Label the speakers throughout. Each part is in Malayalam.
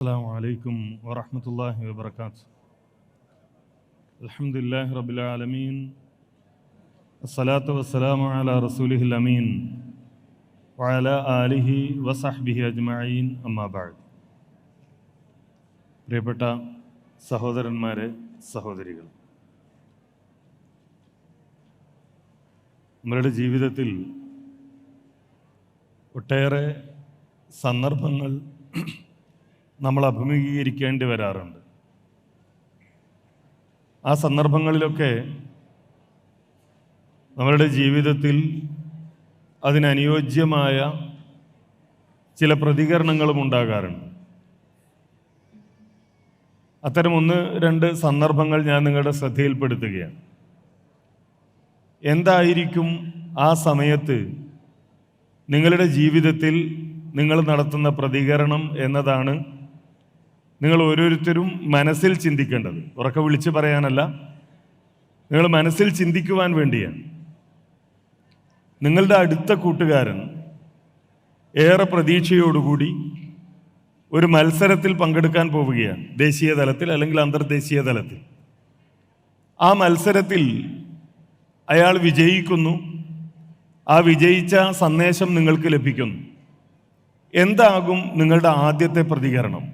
Speaker 1: السلام عليكم ورحمة الله وبركاته. الحمد لله رب العالمين. الصلاة والسلام على رسوله الأمين وعلى آله وصحبه أجمعين أما بعد. പ്രിയപ്പെട്ട സഹോദരന്മാരെ, സഹോദരികൾ, നമ്മളുടെ ജീവിതത്തിൽ ഒട്ടേറെ സന്ദർഭങ്ങൾ നമ്മൾ അഭിമുഖീകരിക്കേണ്ടി വരാറുണ്ട്. ആ സന്ദർഭങ്ങളിലൊക്കെ നമ്മളുടെ ജീവിതത്തിൽ അതിനനുയോജ്യമായ ചില പ്രതികരണങ്ങളും ഉണ്ടാകാറുണ്ട്. അത്തരം 1-2 സന്ദർഭങ്ങൾ ഞാൻ നിങ്ങളുടെ ശ്രദ്ധയിൽപ്പെടുത്തുകയാണ്. എന്തായിരിക്കും ആ സമയത്ത് നിങ്ങളുടെ ജീവിതത്തിൽ നിങ്ങൾ നടത്തുന്ന പ്രതികരണം എന്നതാണ് നിങ്ങൾ ഓരോരുത്തരും മനസ്സിൽ ചിന്തിക്കേണ്ടത്. ഉറക്കെ വിളിച്ച് പറയാനല്ല, നിങ്ങൾ മനസ്സിൽ ചിന്തിക്കുവാൻ വേണ്ടിയാണ്. നിങ്ങളുടെ അടുത്ത കൂട്ടുകാരൻ ഏറെ പ്രതീക്ഷയോടുകൂടി ഒരു മത്സരത്തിൽ പങ്കെടുക്കാൻ പോവുകയാണ്, ദേശീയ തലത്തിൽ അല്ലെങ്കിൽ അന്തർദേശീയ തലത്തിൽ. ആ മത്സരത്തിൽ അയാൾ വിജയിക്കുന്നു. ആ വിജയിച്ച സന്ദേശം നിങ്ങൾക്ക് ലഭിക്കുന്നു. എന്താകും നിങ്ങളുടെ ആദ്യത്തെ പ്രതികരണം?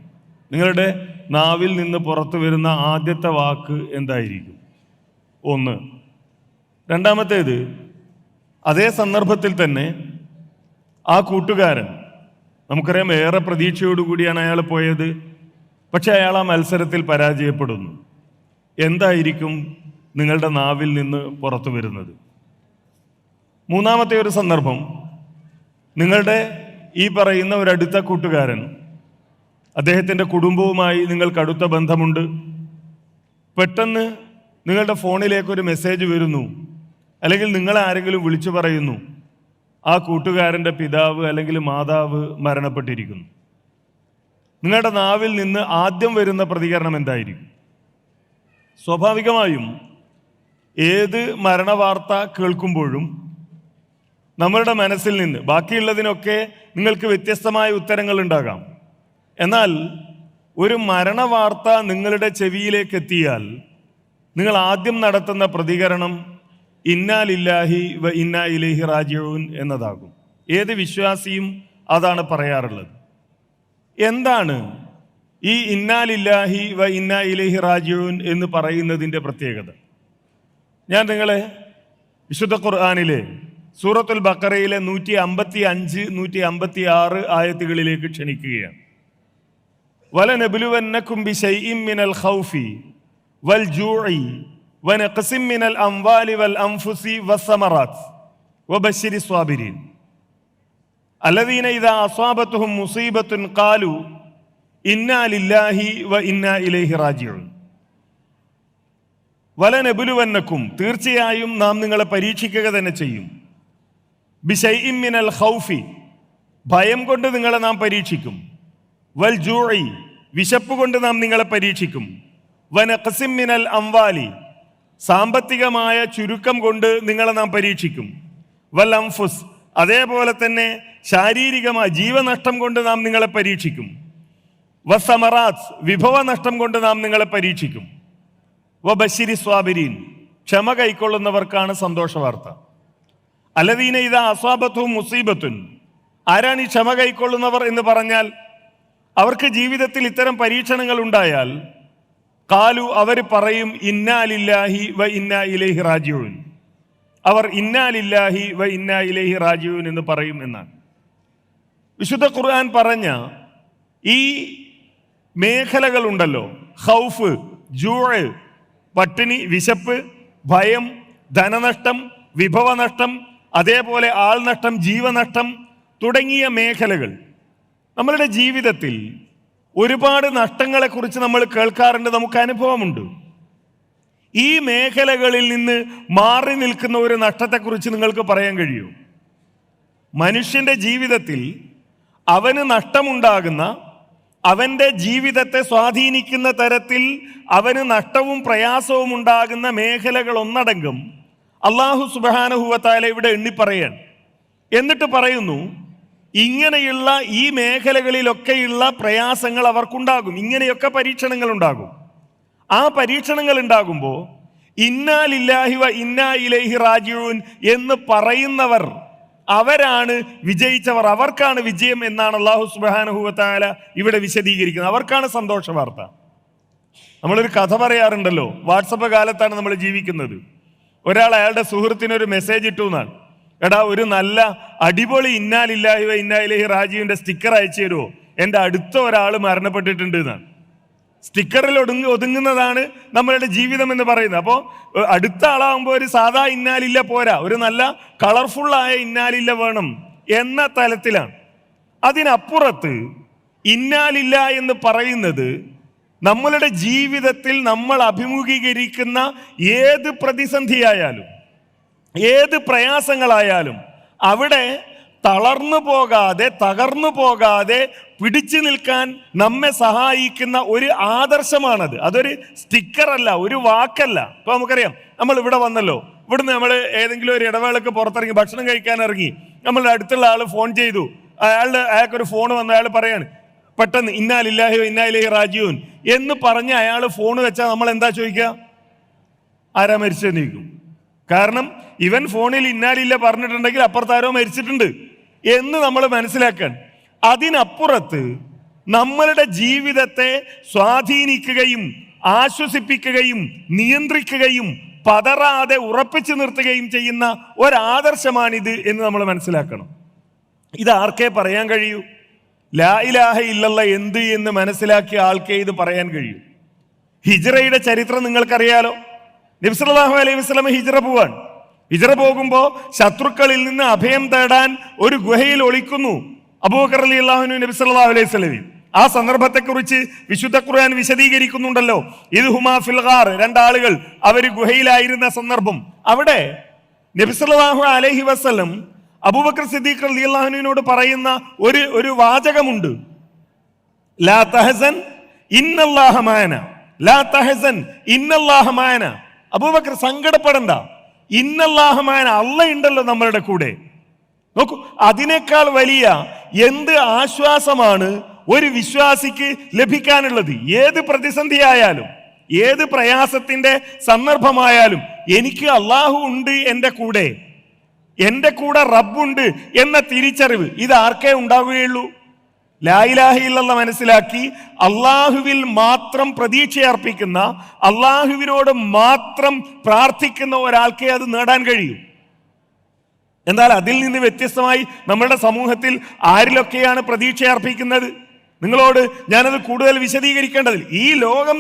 Speaker 1: നിങ്ങളുടെ നാവിൽ നിന്ന് പുറത്തു വരുന്ന ആദ്യത്തെ വാക്ക് എന്തായിരിക്കും? 1. രണ്ടാമത്തേത്, അതേ സന്ദർഭത്തിൽ തന്നെ ആ കൂട്ടുകാരൻ, നമുക്കറിയാം ഏറെ പ്രതീക്ഷയോടുകൂടിയാണ് അയാൾ പോയത്, പക്ഷെ അയാൾ ആ മത്സരത്തിൽ പരാജയപ്പെടുന്നു. എന്തായിരിക്കും നിങ്ങളുടെ നാവിൽ നിന്ന് പുറത്തു വരുന്നത്? മൂന്നാമത്തെ ഒരു സന്ദർഭം, നിങ്ങളുടെ ഈ പറയുന്ന ഒരടുത്ത കൂട്ടുകാരൻ, അദ്ദേഹത്തിൻ്റെ കുടുംബവുമായി നിങ്ങൾക്ക് അടുത്ത ബന്ധമുണ്ട്. പെട്ടെന്ന് നിങ്ങളുടെ ഫോണിലേക്കൊരു മെസ്സേജ് വരുന്നു, അല്ലെങ്കിൽ നിങ്ങളെ ആരെങ്കിലും വിളിച്ചു പറയുന്നു, ആ കൂട്ടുകാരൻ്റെ പിതാവ് അല്ലെങ്കിൽ മാതാവ് മരണപ്പെട്ടിരിക്കുന്നു. നിങ്ങളുടെ നാവിൽ നിന്ന് ആദ്യം വരുന്ന പ്രതികരണം എന്തായിരിക്കും? സ്വാഭാവികമായും ഏത് മരണവാർത്ത കേൾക്കുമ്പോഴും നമ്മളുടെ മനസ്സിൽ നിന്ന് ബാക്കിയുള്ളതിനൊക്കെ നിങ്ങൾക്ക് വ്യത്യസ്തമായ ഉത്തരങ്ങൾ ഉണ്ടാകാം. എന്നാൽ ഒരു മരണവാർത്ത നിങ്ങളുടെ ചെവിയിലേക്ക് എത്തിയാൽ നിങ്ങൾ ആദ്യം നടത്തുന്ന പ്രതികരണം ഇന്നാ ലില്ലാഹി വ ഇന്നാ ഇലൈഹി റാജിഊൻ എന്നതാകും. ഏത് വിശ്വാസിയും അതാണ് പറയാറുള്ളത്. എന്താണ് ഈ ഇന്നാ ലില്ലാഹി വ ഇന്നാ ഇലൈഹി റാജിഊൻ എന്ന് പറയുന്നതിൻ്റെ പ്രത്യേകത? ഞാൻ നിങ്ങളെ വിശുദ്ധ ഖുർആനിലെ സൂറത്തുൽ ബഖറയിലെ 155, 156 ആയത്തുകളിലേക്ക് ക്ഷണിക്കുകയാണ്. വലനബ്ലുവന്നകും ബിശൈഇൻ മിനൽ ഖൗഫി വൽ ജൂഇ വനഖസിൻ മിനൽ അംവാലി വൽ അൻഫുസി വസ്സമറാത്ത് വബശ്ശിരിസ് സ്വാബിരീൻ അല്ലദീന ഇദാ അസ്വാബത്തുഹും മുസീബത്തുൻ ഖാലു ഇന്നാ ലില്ലാഹി വ ഇന്നാ ഇലൈഹി റാജിഊൻ. വലനബ്ലുവന്നകും, തീർച്ചയായും നാം നിങ്ങളെ പരീക്ഷിക്കുക തന്നെ ചെയ്യും. ബിശൈഇൻ മിനൽ ഖൗഫി, ഭയം കൊണ്ട് നിങ്ങളെ നാം പരീക്ഷിക്കും. വൽ ജൂഇ, വിശപ്പ് കൊണ്ട് നാം നിങ്ങളെ പരീക്ഷിക്കും. വനഖസിൻ മിനൽ അംവാലി, സാമ്പത്തികമായ ചുരുക്കം കൊണ്ട് നിങ്ങളെ നാം പരീക്ഷിക്കും. വൽ അൻഫുസ്, അതേപോലെ തന്നെ ശാരീരികമായ ജീവനഷ്ടം കൊണ്ട് നാം നിങ്ങളെ പരീക്ഷിക്കും. വസ്സമറാത്ത്, വിഭവനഷ്ടം കൊണ്ട് നാം നിങ്ങളെ പരീക്ഷിക്കും. വബശ്ശിരിസ് സ്വാബിരീൻ, ക്ഷമ കൈക്കൊള്ളുന്നവർക്കാണ് സന്തോഷ വാർത്ത. അല്ലദീന ഇദാ അസ്വാബത്തുഹും മുസീബത്തുൻ, ആരാണ് ഈ ക്ഷമ കൈക്കൊള്ളുന്നവർ എന്ന് പറഞ്ഞാൽ അവർക്ക് ജീവിതത്തിൽ ഇത്തരം പരീക്ഷണങ്ങൾ ഉണ്ടായാൽ ഖാലു, അവർ പറയും ഇന്നാ ലില്ലാഹി വ ഇന്നാ ഇലൈഹി റാജിഊൻ. അവർ ഇന്നാ ലില്ലാഹി വ ഇന്നാ ഇലൈഹി റാജിഊൻ എന്ന് പറയും എന്നാണ് വിശുദ്ധ ഖുർആൻ പറഞ്ഞ ഈ മേഖലകളുണ്ടല്ലോ. ഖൗഫ്, ജൂഅ്, പട്ടിണി, വിശപ്പ്, ഭയം, ധനനഷ്ടം, വിഭവനഷ്ടം, അതേപോലെ ആൾനഷ്ടം, ജീവനഷ്ടം തുടങ്ങിയ മേഖലകൾ. നമ്മളുടെ ജീവിതത്തിൽ ഒരുപാട് നഷ്ടങ്ങളെക്കുറിച്ച് നമ്മൾ കേൾക്കാറുണ്ട്, നമുക്ക് അനുഭവമുണ്ട്. ഈ മേഖലകളിൽ നിന്ന് മാറി നിൽക്കുന്ന ഒരു നഷ്ടത്തെക്കുറിച്ച് നിങ്ങൾക്ക് പറയാൻ കഴിയും? മനുഷ്യൻ്റെ ജീവിതത്തിൽ അവന് നഷ്ടമുണ്ടാകുന്ന, അവൻ്റെ ജീവിതത്തെ സ്വാധീനിക്കുന്ന തരത്തിൽ അവന് നഷ്ടവും പ്രയാസവും ഉണ്ടാകുന്ന മേഖലകൾ ഒന്നടങ്കം അല്ലാഹു സുബ്ഹാനഹു വ തആല ഇവിടെ എണ്ണി പറയാൻ. എന്നിട്ട് പറയുന്നു ഇങ്ങനെയുള്ള ഈ മേഖലകളിലൊക്കെയുള്ള പ്രയാസങ്ങൾ അവർക്കുണ്ടാകും. ഇങ്ങനെയൊക്കെ പരീക്ഷണങ്ങൾ ഉണ്ടാകും. ആ പരീക്ഷണങ്ങൾ ഉണ്ടാകുമ്പോൾ ഇന്നാ ലില്ലാഹി വ ഇന്നാ ഇലൈഹി റാജിഊൻ എന്ന് പറയുന്നവർ അവരാണ് വിജയിച്ചവർ, അവർക്കാണ് വിജയം എന്നാണ് അല്ലാഹു സുബ്ഹാനഹു വ തആല ഇവിടെ വിശദീകരിക്കുന്നത്. അവർക്കാണ് സന്തോഷ വാർത്ത. നമ്മളൊരു കഥ പറയാറുണ്ടല്ലോ, വാട്സപ്പ് കാലത്താണ് നമ്മൾ ജീവിക്കുന്നത്. ഒരാൾ അയാളുടെ സുഹൃത്തിനൊരു മെസ്സേജ് ഇട്ടു എന്നാണ്, എടാ ഒരു നല്ല അടിപൊളി ഇന്നാ ലില്ലാഹി വ ഇന്നാ ഇലൈഹി റാജിഊന്റെ സ്റ്റിക്കർ അയച്ചു തരുമോ, എൻ്റെ അടുത്ത ഒരാൾ മരണപ്പെട്ടിട്ടുണ്ട് എന്നാണ്. സ്റ്റിക്കറിൽ ഒതുങ്ങുന്നതാണ് നമ്മളുടെ ജീവിതം എന്ന് പറയുന്നത്. അപ്പോൾ അടുത്ത ആളാകുമ്പോൾ ഒരു സാധാ ഇന്നാലില്ല പോരാ, ഒരു നല്ല കളർഫുള്ളായ ഇന്നാലില്ല വേണം എന്ന തലത്തിലാണ്. അതിനപ്പുറത്ത് ഇന്നാലില്ല എന്ന് പറയുന്നത് നമ്മളുടെ ജീവിതത്തിൽ നമ്മൾ അഭിമുഖീകരിക്കുന്ന ഏത് പ്രതിസന്ധിയായാലും ഏത് പ്രയാസങ്ങളായാലും അവിടെ തളർന്നു പോകാതെ തകർന്നു പോകാതെ പിടിച്ചു നിൽക്കാൻ നമ്മെ സഹായിക്കുന്ന ഒരു ആദർശമാണത്. അതൊരു സ്റ്റിക്കറല്ല, ഒരു വാക്കല്ല. ഇപ്പൊ നമുക്കറിയാം, നമ്മൾ ഇവിടെ വന്നല്ലോ, ഇവിടുന്ന് നമ്മൾ ഏതെങ്കിലും ഒരു ഇടവേളക്ക് പുറത്തിറങ്ങി ഭക്ഷണം കഴിക്കാൻ ഇറങ്ങി, നമ്മളുടെ അടുത്തുള്ള ആൾ ഫോൺ ചെയ്തു, അയാൾക്കൊരു ഫോൺ വന്നു, അയാൾ പറയാണ് പെട്ടെന്ന് ഇന്നാ ലില്ലാഹി വ ഇന്നാ ഇലൈഹി റാജിഊൻ എന്ന് പറഞ്ഞ് അയാൾ ഫോൺ വെച്ചാൽ നമ്മൾ എന്താ ചോദിക്കുക? ആരാ മരിച്ചെന്ന് ചോദിക്കും. കാരണം ഇവൻ ഫോണിൽ ഇന്നാലില്ല പറഞ്ഞിട്ടുണ്ടെങ്കിൽ അപ്പുറത്താരോ മരിച്ചിട്ടുണ്ട് എന്ന് നമ്മൾ മനസ്സിലാക്കാൻ. അതിനപ്പുറത്ത് നമ്മളുടെ ജീവിതത്തെ സ്വാധീനിക്കുകയും ആശ്വസിപ്പിക്കുകയും നിയന്ത്രിക്കുകയും പതറാതെ ഉറപ്പിച്ചു നിർത്തുകയും ചെയ്യുന്ന ഒരാദർശമാണിത് എന്ന് നമ്മൾ മനസ്സിലാക്കണം. ഇത് ആർക്കേ പറയാൻ കഴിയൂ? ലാ ഇലാഹ ഇല്ലല്ലാ എന്ത് എന്ന് മനസ്സിലാക്കിയ ആൾക്കേ ഇത് പറയാൻ കഴിയൂ. ഹിജ്റയുടെ ചരിത്രം നിങ്ങൾക്കറിയാലോ. നബി സല്ലല്ലാഹു അലൈഹി വസല്ലം ഹിജ്റ പോവാൻ. ഹിജ്റ പോകുമ്പോൾ ശത്രുക്കളിൽ നിന്ന് അഭയം തേടാൻ ഒരു ഗുഹയിൽ ഒളിക്കുന്നു അബൂബക്കർ റളിയല്ലാഹു അൻഹു നബി സല്ലല്ലാഹു അലൈഹി വസല്ലം. ആ സന്ദർഭത്തെക്കുറിച്ച് വിശുദ്ധ ഖുർആൻ വിശദീകരിക്കുന്നുണ്ടല്ലോ. ഇത് ഹുമാ ഫിൽ ഗാർ, രണ്ടാളുകൾ അവർ ഗുഹയിലായിരുന്ന സന്ദർഭം. അവിടെ നബി സല്ലല്ലാഹു അലൈഹി വസല്ലം അബൂബക്കർ സിദ്ദീഖ് റളിയല്ലാഹു അൻഹുവിനോട് പറയുന്ന ഒരു വാചകമുണ്ട്, ലാ തഹസൻ ഇന്നല്ലാഹ മഅന, ലാ തഹസൻ ഇന്നല്ലാഹ മഅന. അബൂബക്കർ സങ്കടപ്പെടണ്ട, ഇന്നല്ലാഹ മഅന, അല്ലാഹ് ഉണ്ടല്ലോ നമ്മളുടെ കൂടെ. നോക്കൂ, അതിനേക്കാൾ വലിയ എന്ത് ആശ്വാസമാണ് ഒരു വിശ്വാസിക്ക് ലഭിക്കാനുള്ളത്? ഏത് പ്രതിസന്ധിയായാലും ഏത് പ്രയാസത്തിന്റെ സന്ദർഭമായാലും എനിക്ക് അള്ളാഹു ഉണ്ട് എൻ്റെ കൂടെ, എൻ്റെ കൂടെ റബ്ബുണ്ട് എന്ന തിരിച്ചറിവ് ഇത് ആർക്കേ ഉണ്ടാവുകയുള്ളൂ? ലാ ഇലാഹ ഇല്ലല്ലാഹ് മനസ്സിലാക്കി അള്ളാഹുവിൽ മാത്രം പ്രതീക്ഷയർപ്പിക്കുന്ന, അള്ളാഹുവിനോട് മാത്രം പ്രാർത്ഥിക്കുന്ന ഒരാൾക്കേ അത് നേടാൻ കഴിയൂ. എന്നാൽ അതിൽ നിന്ന് വ്യത്യസ്തമായി നമ്മുടെ സമൂഹത്തിൽ ആരിലൊക്കെയാണ് പ്രതീക്ഷ അർപ്പിക്കുന്നത്? നിങ്ങളോട് ഞാനത് കൂടുതൽ വിശദീകരിക്കേണ്ടതില്ല. ഈ ലോകം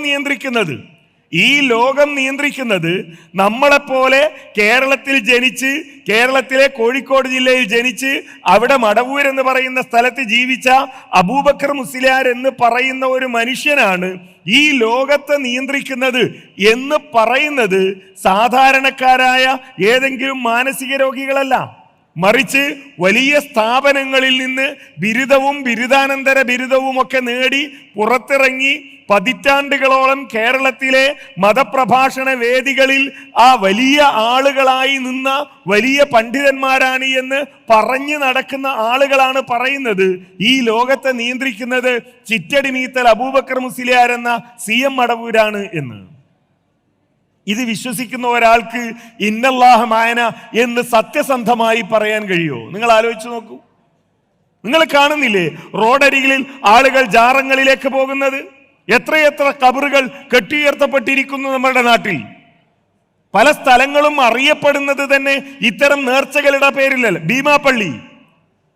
Speaker 1: നിയന്ത്രിക്കുന്നത് നമ്മളെപ്പോലെ കേരളത്തിൽ ജനിച്ച്, കേരളത്തിലെ കോഴിക്കോട് ജില്ലയിൽ ജനിച്ച് അവിടെ മടവൂർ എന്ന് പറയുന്ന സ്ഥലത്ത് ജീവിച്ച അബൂബക്കർ മുസ്ലിയാർ എന്ന് പറയുന്ന ഒരു മനുഷ്യനാണ് ഈ ലോകത്തെ നിയന്ത്രിക്കുന്നത് എന്ന് പറയുന്നത് സാധാരണക്കാരായ ഏതെങ്കിലും മാനസിക രോഗികളല്ല, മറിച്ച് വലിയ സ്ഥാപനങ്ങളിൽ നിന്ന് ബിരുദവും ബിരുദാനന്തര ബിരുദവും ഒക്കെ നേടി പുറത്തിറങ്ങി പതിറ്റാണ്ടുകളോളം കേരളത്തിലെ മതപ്രഭാഷണ വേദികളിൽ ആ വലിയ ആളുകളായി നിന്ന വലിയ പണ്ഡിതന്മാരാണ് എന്ന് പറഞ്ഞു നടക്കുന്ന ആളുകളാണ് പറയുന്നത് ഈ ലോകത്തെ നിയന്ത്രിക്കുന്നത് ചിറ്റടി മീത്തൽ അബൂബക്കർ മുസ്ലിയാർ എന്ന CM മടവൂരാണ് എന്ന്. ഇത് വിശ്വസിക്കുന്ന ഒരാൾക്ക് ഇന്നല്ലാഹ മഅന എന്ന് സത്യസന്ധമായി പറയാൻ കഴിയുമോ? നിങ്ങൾ ആലോചിച്ച് നോക്കൂ. നിങ്ങൾ കാണുന്നില്ലേ റോഡരികിൽ ആളുകൾ ജാറങ്ങളിലേക്ക് പോകുന്നത്? എത്രയെത്ര ഖബറുകൾ കെട്ടിയുയർത്തപ്പെട്ടിരിക്കുന്നു നമ്മുടെ നാട്ടിൽ. പല സ്ഥലങ്ങളും അറിയപ്പെടുന്നത് തന്നെ ഇത്തരം നേർച്ചകളുടെ പേരിലല്ല.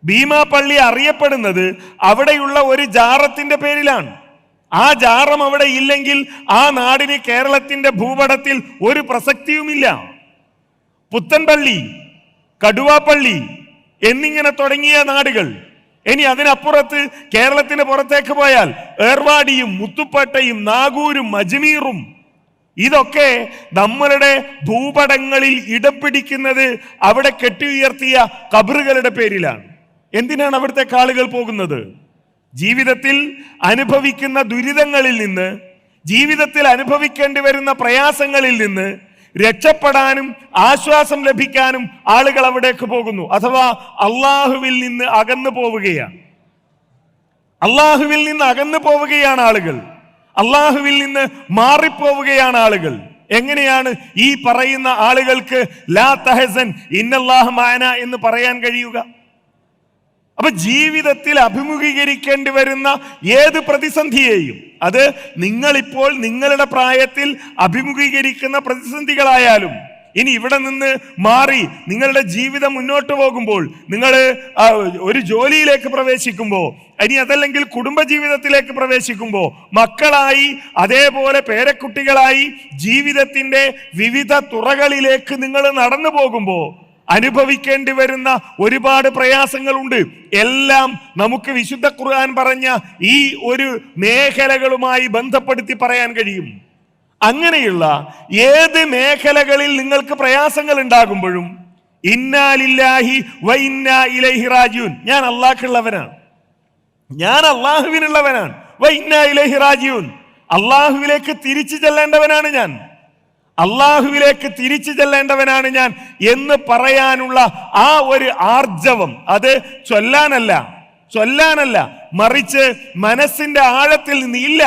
Speaker 1: ഭീമാപള്ളി അറിയപ്പെടുന്നത് അവിടെയുള്ള ഒരു ജാറത്തിന്റെ പേരിലാണ്. ആ ജാറം അവിടെ ഇല്ലെങ്കിൽ ആ നാടിന് കേരളത്തിന്റെ ഭൂപടത്തിൽ ഒരു പ്രസക്തിയുമില്ല. പുത്തൻപള്ളി, കടുവാപ്പള്ളി എന്നിങ്ങനെ തുടങ്ങിയ നാടുകൾ. ഇനി അതിനപ്പുറത്ത് കേരളത്തിന് പുറത്തേക്ക് പോയാൽ ഏർവാടിയും മുത്തുപ്പേട്ടയും നാഗൂരും അജ്മീറും, ഇതൊക്കെ നമ്മളുടെ ഭൂപടങ്ങളിൽ ഇടം പിടിക്കുന്നത് അവിടെ കെട്ടിയുയർത്തിയ ഖബറുകളുടെ പേരിലാണ്. എന്തിനാണ് അവിടുത്തെ ആളുകൾ പോകുന്നത്? ജീവിതത്തിൽ അനുഭവിക്കുന്ന ദുരിതങ്ങളിൽ നിന്ന്, ജീവിതത്തിൽ അനുഭവിക്കേണ്ടി വരുന്ന പ്രയാസങ്ങളിൽ നിന്ന് രക്ഷപ്പെടാനും ആശ്വാസം ലഭിക്കാനും ആളുകൾ അവിടേക്ക് പോകുന്നു. അഥവാ അള്ളാഹുവിൽ നിന്ന് അകന്നു പോവുകയാണ്. അള്ളാഹുവിൽ നിന്ന് അകന്നു പോവുകയാണ് ആളുകൾ. അള്ളാഹുവിൽ നിന്ന് മാറിപ്പോവുകയാണ് ആളുകൾ. എങ്ങനെയാണ് ഈ പറയുന്ന ആളുകൾക്ക് ലാ തഹസൻ ഇന്നല്ലാഹു മഅന എന്ന് പറയാൻ കഴിയുക? അപ്പൊ ജീവിതത്തിൽ അഭിമുഖീകരിക്കേണ്ടി വരുന്ന ഏത് പ്രതിസന്ധിയെയും, അത് നിങ്ങളിപ്പോൾ നിങ്ങളുടെ പ്രായത്തിൽ അഭിമുഖീകരിക്കുന്ന പ്രതിസന്ധികളായാലും, ഇനി ഇവിടെ നിന്ന് മാറി നിങ്ങളുടെ ജീവിതം മുന്നോട്ട് പോകുമ്പോൾ, നിങ്ങൾ ഒരു ജോലിയിലേക്ക് പ്രവേശിക്കുമ്പോൾ, ഇനി അതല്ലെങ്കിൽ കുടുംബജീവിതത്തിലേക്ക് പ്രവേശിക്കുമ്പോൾ, മക്കളായി അതേപോലെ പേരക്കുട്ടികളായി ജീവിതത്തിന്റെ വിവിധ തുറകളിലേക്ക് നിങ്ങൾ നടന്നു പോകുമ്പോൾ അനുഭവിക്കേണ്ടി വരുന്ന ഒരുപാട് പ്രയാസങ്ങളുണ്ട്. എല്ലാം നമുക്ക് വിശുദ്ധ ഖുർആൻ പറഞ്ഞ ഈ ഒരു മേഖലകളുമായി ബന്ധപ്പെടുത്തി പറയാൻ കഴിയും. അങ്ങനെയുള്ള ഏത് മേഖലകളിൽ നിങ്ങൾക്ക് പ്രയാസങ്ങൾ ഉണ്ടാകുമ്പോഴും ഇന്നാ ലില്ലാഹി വ ഇന്നാ ഇലൈഹി റാജിഊൻ, ഞാൻ അള്ളാഹുള്ളവനാണ്, ഞാൻ അള്ളാഹുവിനുള്ളവനാണ്, വ ഇന്നാ ഇലൈഹി റാജിഊൻ, അള്ളാഹുവിലേക്ക് തിരിച്ചു ചെല്ലേണ്ടവനാണ് ഞാൻ, അള്ളാഹുവിലേക്ക് തിരിച്ചു ചെല്ലേണ്ടവനാണ് ഞാൻ എന്ന് പറയാനുള്ള ആ ഒരു ആർജവം, അത് ചൊല്ലാനല്ല, മറിച്ച് മനസ്സിന്റെ ആഴത്തിൽ നിന്ന് ഇല്ല,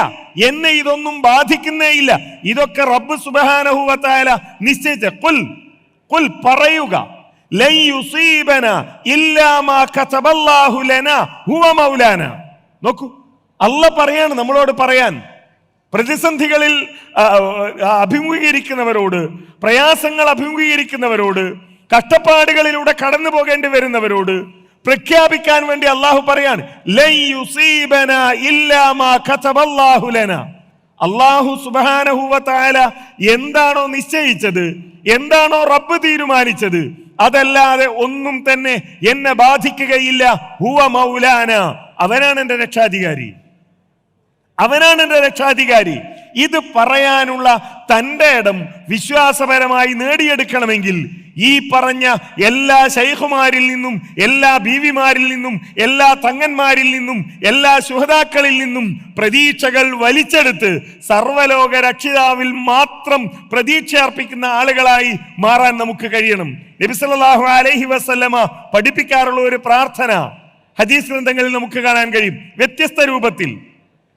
Speaker 1: എന്നെ ഇതൊന്നും ബാധിക്കുന്നേ ഇല്ല, ഇതൊക്കെ റബ്ബ് സുബ്ഹാനഹു വ തആല നിശ്ചയിച്ച ഖുൽ പറയുക, ലൻ യുസീബനാ ഇല്ലാ മാ കതബല്ലാഹു ലനാ ഹുവ മൗലാനാ. നോക്കൂ, അല്ലാഹ് പറയാണ് നമ്മളോട് പറയാൻ, പ്രതിസന്ധികളിൽ അഭിമുഖീകരിക്കുന്നവരോട്, പ്രയാസങ്ങൾ അഭിമുഖീകരിക്കുന്നവരോട്, കഷ്ടപ്പാടുകളിലൂടെ കടന്നു പോകേണ്ടി വരുന്നവരോട് പ്രഖ്യാപിക്കാൻ വേണ്ടി അള്ളാഹു പറയാണ്, ലൻ യുസീബനാ ഇല്ലാ മാ കതബല്ലാഹു ലനാ. അള്ളാഹു സുബ്ഹാനഹു വ തആല എന്താണോ നിശ്ചയിച്ചത്, എന്താണോ റബ്ബ് തീരുമാനിച്ചത്, അതല്ലാതെ ഒന്നും തന്നെ എന്നെ ബാധിക്കുകയില്ല. ഹുവ മൗലാന, അവനാണ് എന്റെ രക്ഷാധികാരി, അവനാണ് എന്റെ രക്ഷാധികാരി. ഇത് പറയാനുള്ള തന്റെ ഇടം വിശ്വാസപരമായി നേടിയെടുക്കണമെങ്കിൽ ഈ പറഞ്ഞ എല്ലാ ശൈഖുമാരിൽ നിന്നും, എല്ലാ ബീവിമാരിൽ നിന്നും, എല്ലാ തങ്ങന്മാരിൽ നിന്നും, എല്ലാ ശുഹദാക്കളിൽ നിന്നും പ്രതീക്ഷകൾ വലിച്ചെടുത്ത് സർവലോക രക്ഷിതാവിൽ മാത്രം പ്രതീക്ഷ അർപ്പിക്കുന്ന ആളുകളായി മാറാൻ നമുക്ക് കഴിയണം. നബി സല്ലല്ലാഹു അലൈഹി വസല്ലമ പഠിപ്പിക്കാറുള്ള ഒരു പ്രാർത്ഥന ഹദീസ് ഗ്രന്ഥങ്ങളിൽ നമുക്ക് കാണാൻ കഴിയും. വ്യത്യസ്ത രൂപത്തിൽ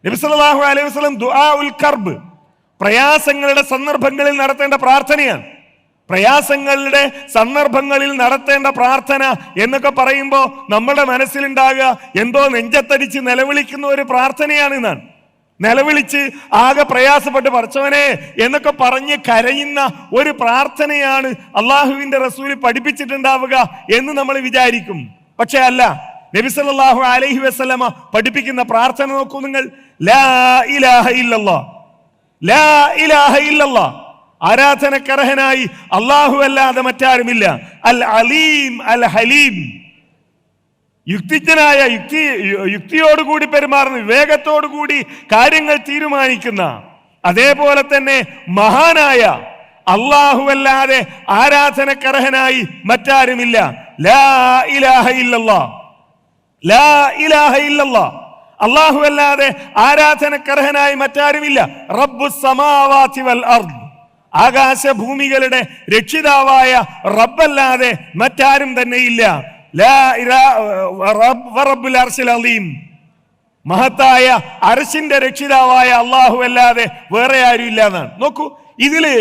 Speaker 1: നബി സല്ലല്ലാഹു അലൈഹി വസല്ലം ദുആഉൽ കർബ്, പ്രയാസങ്ങളുടെ സന്ദർഭങ്ങളിൽ നടത്തേണ്ട പ്രാർത്ഥനയാണ്. പ്രയാസങ്ങളുടെ സന്ദർഭങ്ങളിൽ നടത്തേണ്ട പ്രാർത്ഥന എന്നൊക്കെ പറയുമ്പോൾ നമ്മുടെ മനസ്സിലുണ്ടാകുക എന്തോ നെഞ്ചത്തടിച്ച് നിലവിളിക്കുന്ന ഒരു പ്രാർത്ഥനയാണ് എന്നാണ്. നിലവിളിച്ച് ആകെ പ്രയാസപ്പെട്ട് പടച്ചവനെ എന്നൊക്കെ പറഞ്ഞ് കരയുന്ന ഒരു പ്രാർത്ഥനയാണ് അള്ളാഹുവിന്റെ റസൂല് പഠിപ്പിച്ചിട്ടുണ്ടാവുക എന്ന് നമ്മൾ വിചാരിക്കും. പക്ഷെ അല്ല, നബി സല്ലല്ലാഹു അലൈഹി വസല്ലമ പഠിപ്പിക്കുന്ന പ്രാർത്ഥന നോക്കൂ നിങ്ങൾ. ലാ ഇലാഹ ഇല്ലല്ലാഹ്, ലാ ഇലാഹ ഇല്ലല്ലാഹ്, ആരാധനക്കർഹനായി അല്ലാഹു അല്ലാതെ മറ്റാരുമില്ല. അൽ അലീം അൽ ഹലീം, യുക്തിജ്ഞനായ, യുക്തിയോടുകൂടി പെരുമാറുന്ന, വിവേകത്തോടുകൂടി കാര്യങ്ങൾ തീരുമാനിക്കുന്ന, അതേപോലെ തന്നെ മഹാനായ അല്ലാഹു അല്ലാതെ ആരാധനക്കർഹനായി മറ്റാരുമില്ല. ലാ ഇലാഹ ഇല്ലല്ലാഹ്, ലാ ഇലാഹ ഇല്ലല്ലാഹ്, അല്ലാഹു അല്ലാതെ ആരാധനക്കർഹനായി മറ്റാരുമില്ല. റബ്ബുസ് സമാവാതി വൽ അർദ്, ആകാശഭൂമികളുടെ രക്ഷിതാവായ റബ്ബല്ലാതെ മറ്റാരും തന്നെ ഇല്ല. റബ്ബുൽ അർശിൽ അലീം, മഹത്തായ അർശിന്റെ രക്ഷിതാവായ അല്ലാഹു അല്ലാതെ വേറെ ആരും ഇല്ല എന്നാണ്. നോക്കൂ, ഇതില്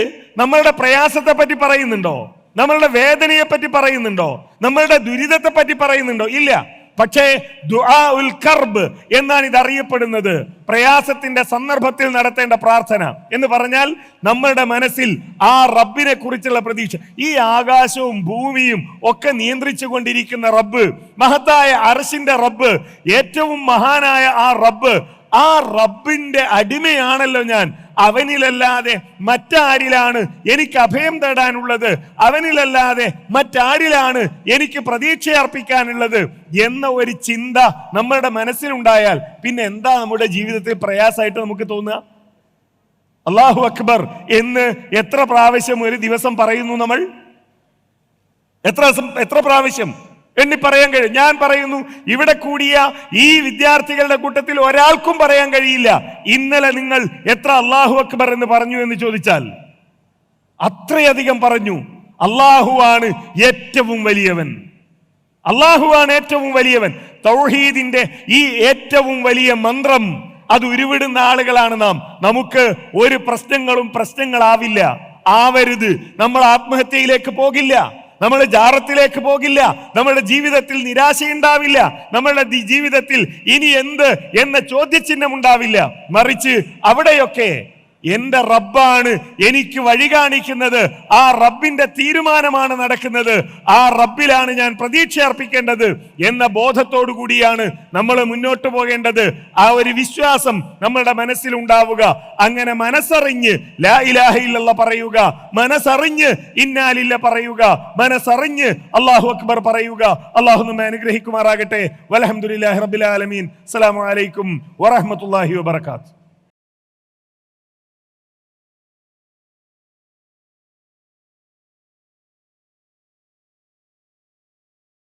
Speaker 1: നമ്മളുടെ പ്രയാസത്തെ പറ്റി പറയുന്നുണ്ടോ? നമ്മളുടെ വേദനയെ പറ്റി പറയുന്നുണ്ടോ? നമ്മളുടെ ദുരിതത്തെ പറ്റി പറയുന്നുണ്ടോ? ഇല്ല. പക്ഷേ ദുആഉൽ കർബ് എന്നാണ് ഇത് അറിയപ്പെടുന്നത്. പ്രയാസത്തിന്റെ സന്ദർഭത്തിൽ നടത്തേണ്ട പ്രാർത്ഥന എന്ന് പറഞ്ഞാൽ നമ്മളുടെ മനസ്സിൽ ആ റബ്ബിനെ കുറിച്ചുള്ള പ്രതീക്ഷ, ഈ ആകാശവും ഭൂമിയും ഒക്കെ നിയന്ത്രിച്ചു കൊണ്ടിരിക്കുന്ന റബ്ബ്, മഹത്തായ അർശിന്റെ റബ്ബ്, ഏറ്റവും മഹാനായ ആ റബ്ബ്, ആ റബ്ബിന്റെ അടിമയാണല്ലോ ഞാൻ. അവനിലല്ലാതെ മറ്റാരിലാണ് എനിക്ക് അഭയം തേടാനുള്ളത്? അവനിലല്ലാതെ മറ്റാരിലാണ് എനിക്ക് പ്രതീക്ഷ അർപ്പിക്കാനുള്ളത് എന്ന ഒരു ചിന്ത നമ്മുടെ മനസ്സിലുണ്ടായാൽ പിന്നെ എന്താ നമ്മുടെ ജീവിതത്തിൽ പ്രയാസമായിട്ട് നമുക്ക് തോന്നുക? അല്ലാഹു അക്ബർ എന്ന് എത്ര പ്രാവശ്യം ഒരു ദിവസം പറയുന്നു നമ്മൾ? എത്ര പ്രാവശ്യം എണ്ണി പറയാൻ കഴിയും? ഞാൻ പറയുന്നു, ഇവിടെ കൂടിയ ഈ വിദ്യാർത്ഥികളുടെ കൂട്ടത്തിൽ ഒരാൾക്കും പറയാൻ കഴിയില്ല ഇന്നലെ നിങ്ങൾ എത്ര അല്ലാഹു അക്ബർ എന്ന് പറഞ്ഞു എന്ന് ചോദിച്ചാൽ. അത്രയധികം പറഞ്ഞു. അള്ളാഹുവാണ് ഏറ്റവും വലിയവൻ, അള്ളാഹുവാണ് ഏറ്റവും വലിയവൻ. തൗഹീദിന്റെ ഈ ഏറ്റവും വലിയ മന്ത്രം അത് ഉരുവിടുന്ന ആളുകളാണ് നാം. നമുക്ക് ഒരു പ്രശ്നങ്ങളാവില്ല, ആവരുത്. നമ്മൾ ആത്മഹത്യയിലേക്ക് പോകില്ല, നമ്മൾ ജാറത്തിലേക്ക് പോകില്ല, നമ്മുടെ ജീവിതത്തിൽ നിരാശയുണ്ടാവില്ല, നമ്മളുടെ ജീവിതത്തിൽ ഇനി എന്ത് എന്ന ചോദ്യചിഹ്നം ഉണ്ടാവില്ല. മറിച്ച് അവിടെയൊക്കെ എന്റെ റബ്ബാണ് എനിക്ക് വഴി കാണിക്കുന്നത്, ആ റബ്ബിന്റെ തീരുമാനമാണ് നടക്കുന്നത്, ആ റബ്ബിലാണ് ഞാൻ പ്രതീക്ഷ അർപ്പിക്കേണ്ടത് എന്ന ബോധത്തോടു കൂടിയാണ് നമ്മൾ മുന്നോട്ട് പോകേണ്ടത്. ആ ഒരു വിശ്വാസം നമ്മളുടെ മനസ്സിൽ ഉണ്ടാവുക. അങ്ങനെ മനസ്സറിഞ്ഞ് ലാ ഇലാഹ ഇല്ലല്ലാഹ് പറയുക, മനസ്സറിഞ്ഞ് ഇന്നാ ലില്ലാഹി പറയുക, മനസ്സറിഞ്ഞ് അല്ലാഹു അക്ബർ പറയുക. അല്ലാഹു നമ്മെ അനുഗ്രഹിക്കുമാറാകട്ടെ. വൽഹംദുലില്ലാഹി റബ്ബിൽ ആലമീൻ. അസ്സലാമു അലൈക്കും വറഹ്മത്തുള്ളാഹി വബറകാതുഹു.